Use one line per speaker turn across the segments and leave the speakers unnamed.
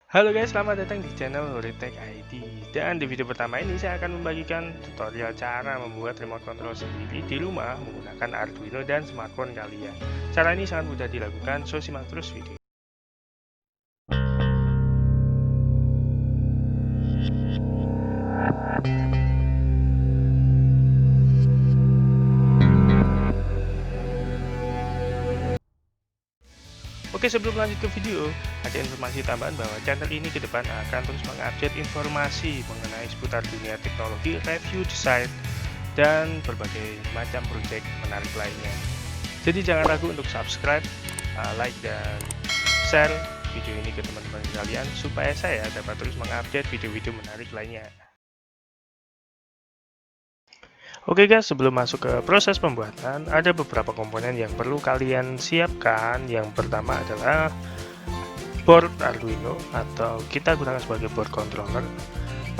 Halo guys, selamat datang di channel Horitek ID. Dan di video pertama ini saya akan membagikan tutorial cara membuat remote control sendiri di rumah menggunakan Arduino dan smartphone kalian. Cara ini sangat mudah dilakukan, so simak terus video. Oke, sebelum lanjut ke video, ada informasi tambahan bahwa channel ini ke depan akan terus mengupdate informasi mengenai seputar dunia teknologi, review, desain, dan berbagai macam proyek menarik lainnya. Jadi jangan ragu untuk subscribe, like, dan share video ini ke teman-teman kalian supaya saya dapat terus mengupdate video-video menarik lainnya. Oke guys, sebelum masuk ke proses pembuatan, ada beberapa komponen yang perlu kalian siapkan. Yang pertama adalah board Arduino atau kita gunakan sebagai board controller.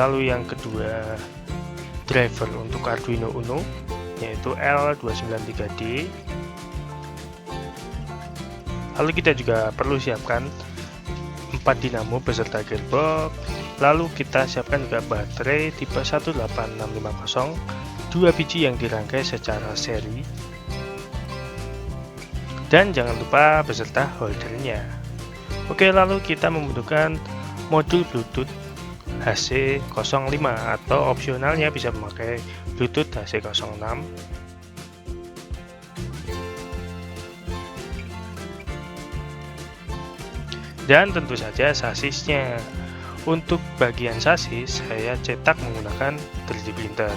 Lalu yang kedua, driver untuk Arduino Uno yaitu L293D. Lalu kita juga perlu siapkan 4 dinamo beserta gearbox. Lalu kita siapkan juga baterai tipe 18650, 2 biji yang dirangkai secara seri, dan jangan lupa beserta holdernya. Oke, lalu kita membutuhkan modul Bluetooth HC05 atau opsionalnya bisa memakai Bluetooth HC06. Dan tentu saja sasisnya. Untuk bagian sasis saya cetak menggunakan 3D printer.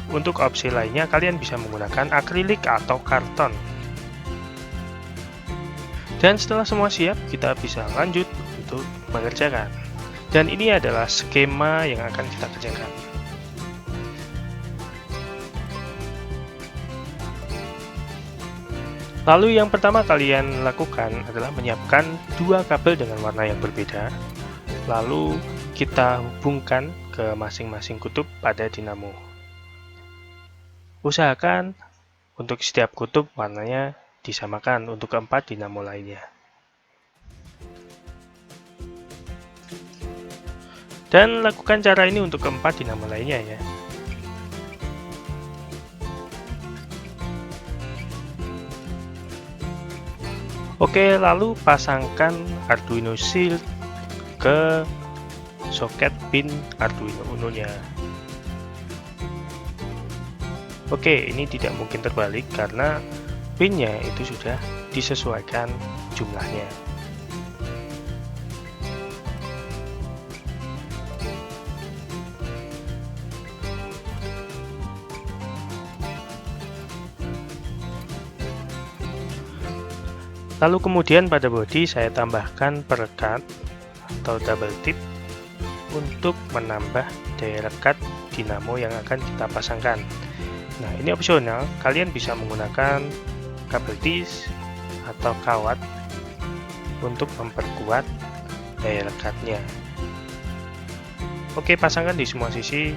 Untuk opsi lainnya kalian bisa menggunakan akrilik atau karton. Dan setelah semua siap, kita bisa lanjut untuk mengerjakan. Dan ini adalah skema yang akan kita kerjakan. Lalu yang pertama kalian lakukan adalah menyiapkan dua kabel dengan warna yang berbeda. Lalu kita hubungkan ke masing-masing kutub pada dinamo. Usahakan untuk setiap kutub warnanya disamakan untuk keempat dinamo lainnya. Dan lakukan cara ini untuk keempat dinamo lainnya ya. Oke, lalu pasangkan Arduino Shield ke soket pin Arduino Uno-nya. Oke, ini tidak mungkin terbalik karena pinnya itu sudah disesuaikan jumlahnya. Lalu kemudian pada bodi saya tambahkan perekat atau double tip untuk menambah daya rekat dinamo yang akan kita pasangkan. Nah, ini opsional, kalian bisa menggunakan kabel tis atau kawat untuk memperkuat daya rekatnya. Oke, pasangkan di semua sisi.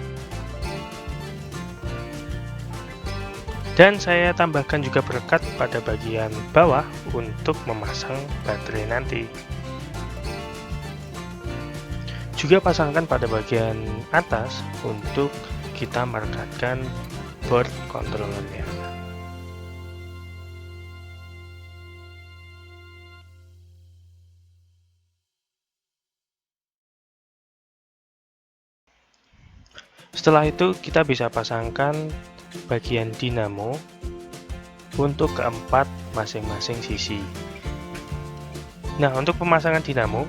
Dan saya tambahkan juga perekat pada bagian bawah untuk memasang baterai nanti. Juga pasangkan pada bagian atas untuk kita merekatkan board controllernya. Setelah itu kita bisa pasangkan bagian dinamo untuk keempat masing-masing sisi. Nah, untuk pemasangan dinamo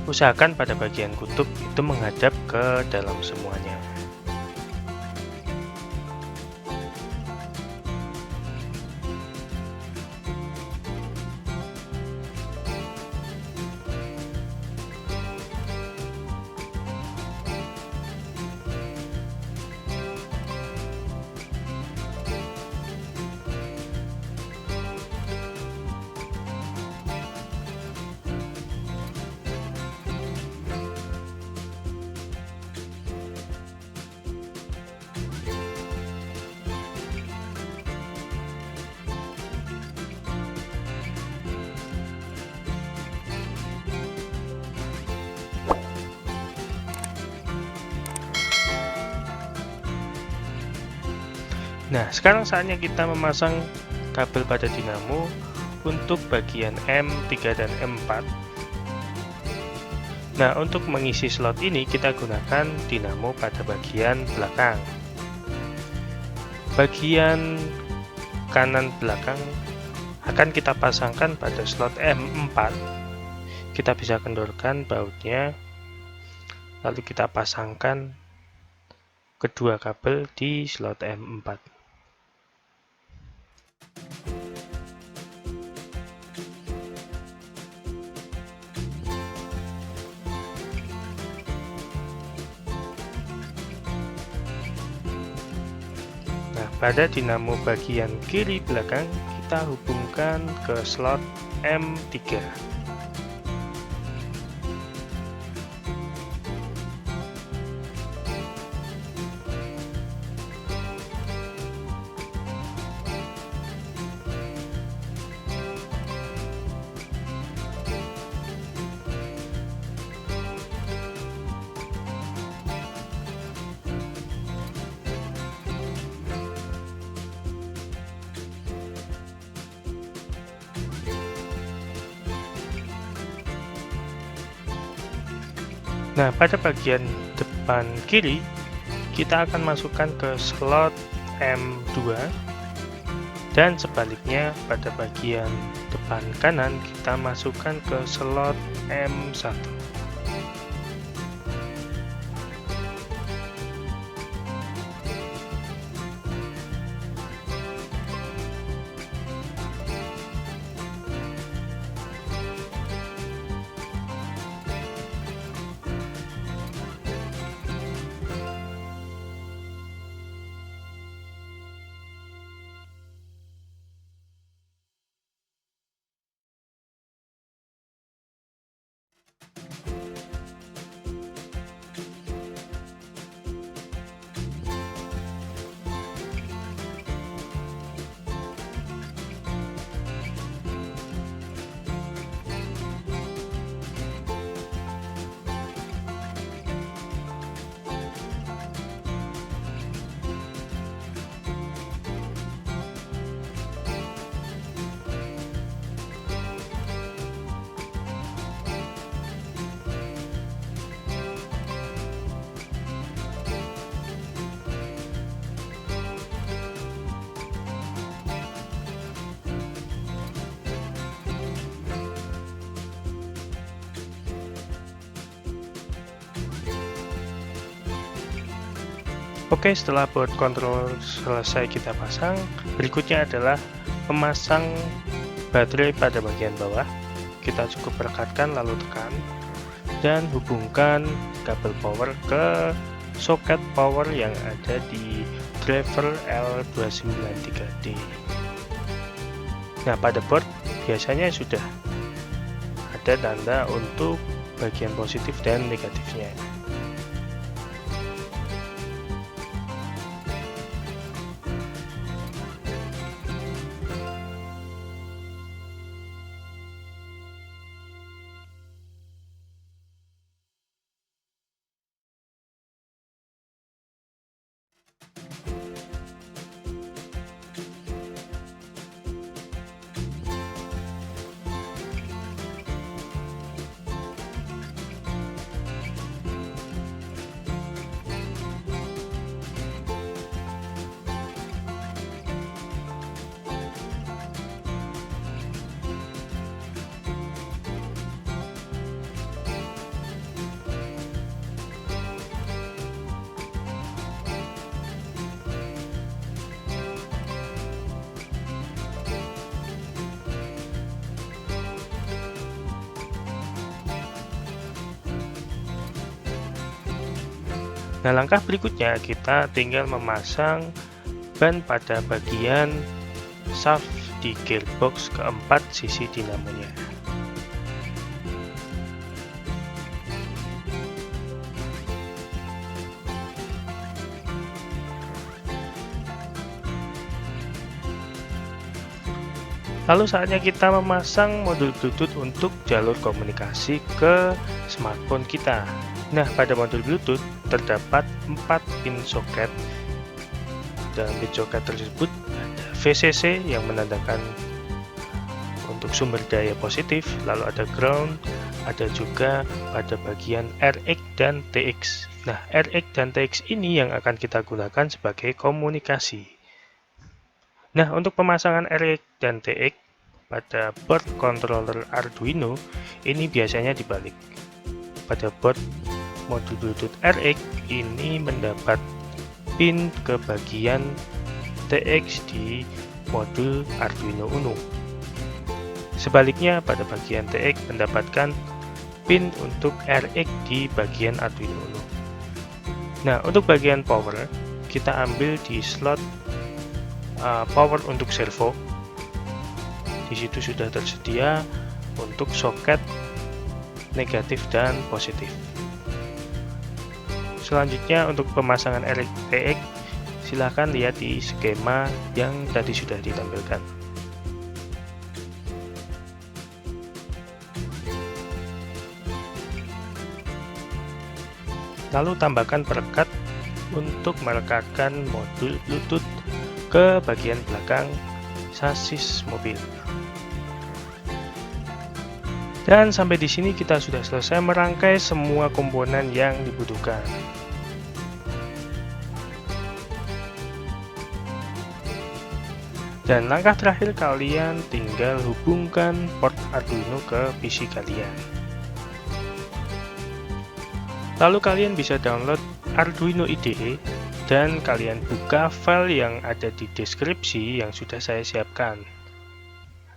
usahakan pada bagian kutub itu menghadap ke dalam semuanya. Nah, sekarang saatnya kita memasang kabel pada dinamo untuk bagian M3 dan M4. Nah, untuk mengisi slot ini kita gunakan dinamo pada bagian belakang. Bagian kanan belakang akan kita pasangkan pada slot M4. Kita bisa kendorkan bautnya, lalu kita pasangkan kedua kabel di slot M4. Nah, pada dinamo bagian kiri belakang kita hubungkan ke slot M3. Nah, pada bagian depan kiri, kita akan masukkan ke slot M2, dan sebaliknya pada bagian depan kanan, kita masukkan ke slot M1. Oke, setelah board control selesai kita pasang, berikutnya adalah memasang baterai pada bagian bawah. Kita cukup rekatkan lalu tekan dan hubungkan kabel power ke soket power yang ada di driver L293D. Nah, pada board biasanya sudah ada tanda untuk bagian positif dan negatifnya. Nah, langkah berikutnya kita tinggal memasang ban pada bagian shaft di gearbox keempat sisi dinamonya. Lalu saatnya kita memasang modul Bluetooth untuk jalur komunikasi ke smartphone kita. Nah, pada modul Bluetooth terdapat 4 pin soket dalam bit soket tersebut ada VCC yang menandakan untuk sumber daya positif, lalu ada ground, ada juga pada bagian RX dan TX. Nah, RX dan TX ini yang akan kita gunakan sebagai komunikasi. Nah, untuk pemasangan RX dan TX pada board controller Arduino ini biasanya dibalik. Pada board modul Bluetooth RX ini mendapat pin ke bagian TX di modul Arduino Uno. Sebaliknya, pada bagian TX mendapatkan pin untuk RX di bagian Arduino Uno. Nah, untuk bagian power, kita ambil di slot power untuk servo. Di situ sudah tersedia untuk soket negatif dan positif. Selanjutnya untuk pemasangan RX TX, silahkan lihat di skema yang tadi sudah ditampilkan. Lalu tambahkan perekat untuk melekatkan modul Bluetooth ke bagian belakang sasis mobil. Dan sampai di sini kita sudah selesai merangkai semua komponen yang dibutuhkan. Dan langkah terakhir, kalian tinggal hubungkan port Arduino ke PC kalian. Lalu kalian bisa download Arduino IDE dan kalian buka file yang ada di deskripsi yang sudah saya siapkan.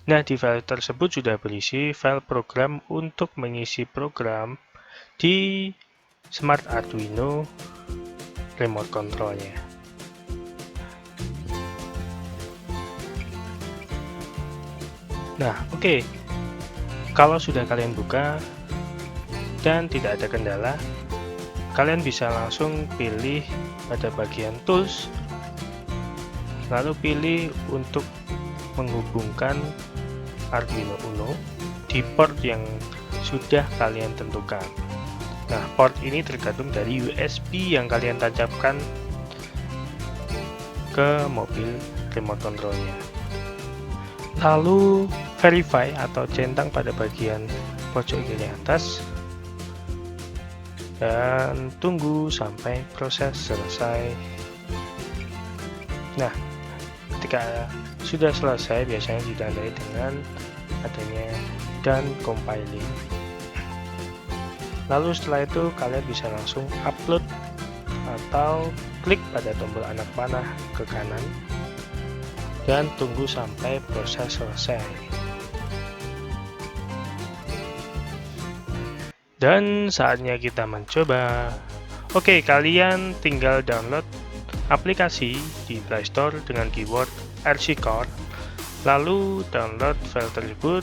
Nah, di file tersebut sudah berisi file program untuk mengisi program di Smart Arduino remote controlnya. Nah, oke. Kalau sudah kalian buka dan tidak ada kendala, kalian bisa langsung pilih pada bagian tools, lalu pilih untuk menghubungkan Arduino Uno di port yang sudah kalian tentukan. Nah, port ini tergantung dari USB yang kalian tancapkan ke mobil remote controlnya. Lalu verify atau centang pada bagian pojok kiri atas dan tunggu sampai proses selesai. Nah, ketika sudah selesai biasanya ditandai dengan adanya done compiling. Lalu setelah itu kalian bisa langsung upload atau klik pada tombol anak panah ke kanan dan tunggu sampai proses selesai. Dan saatnya kita mencoba. Oke, kalian tinggal download aplikasi di Play Store dengan keyword RC Core, lalu download file tersebut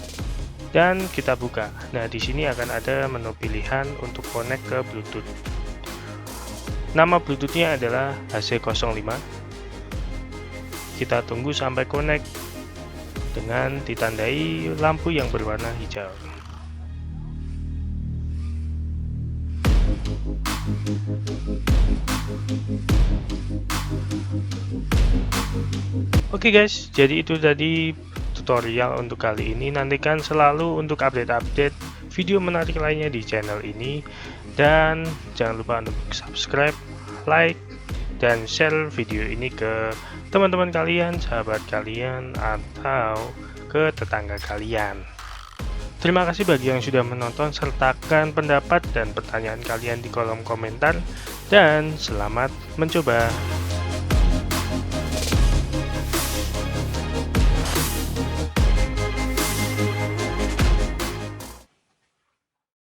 dan kita buka. Nah, di sini akan ada menu pilihan untuk connect ke Bluetooth. Nama Bluetoothnya adalah HC05. Kita tunggu sampai connect dengan ditandai lampu yang berwarna hijau. Oke guys, jadi itu tadi tutorial untuk kali ini. Nantikan selalu untuk update-update video menarik lainnya di channel ini. Dan jangan lupa untuk subscribe, like, dan share video ini ke teman-teman kalian, sahabat kalian, atau ke tetangga kalian. Terima kasih bagi yang sudah menonton, sertakan pendapat dan pertanyaan kalian di kolom komentar, dan selamat mencoba.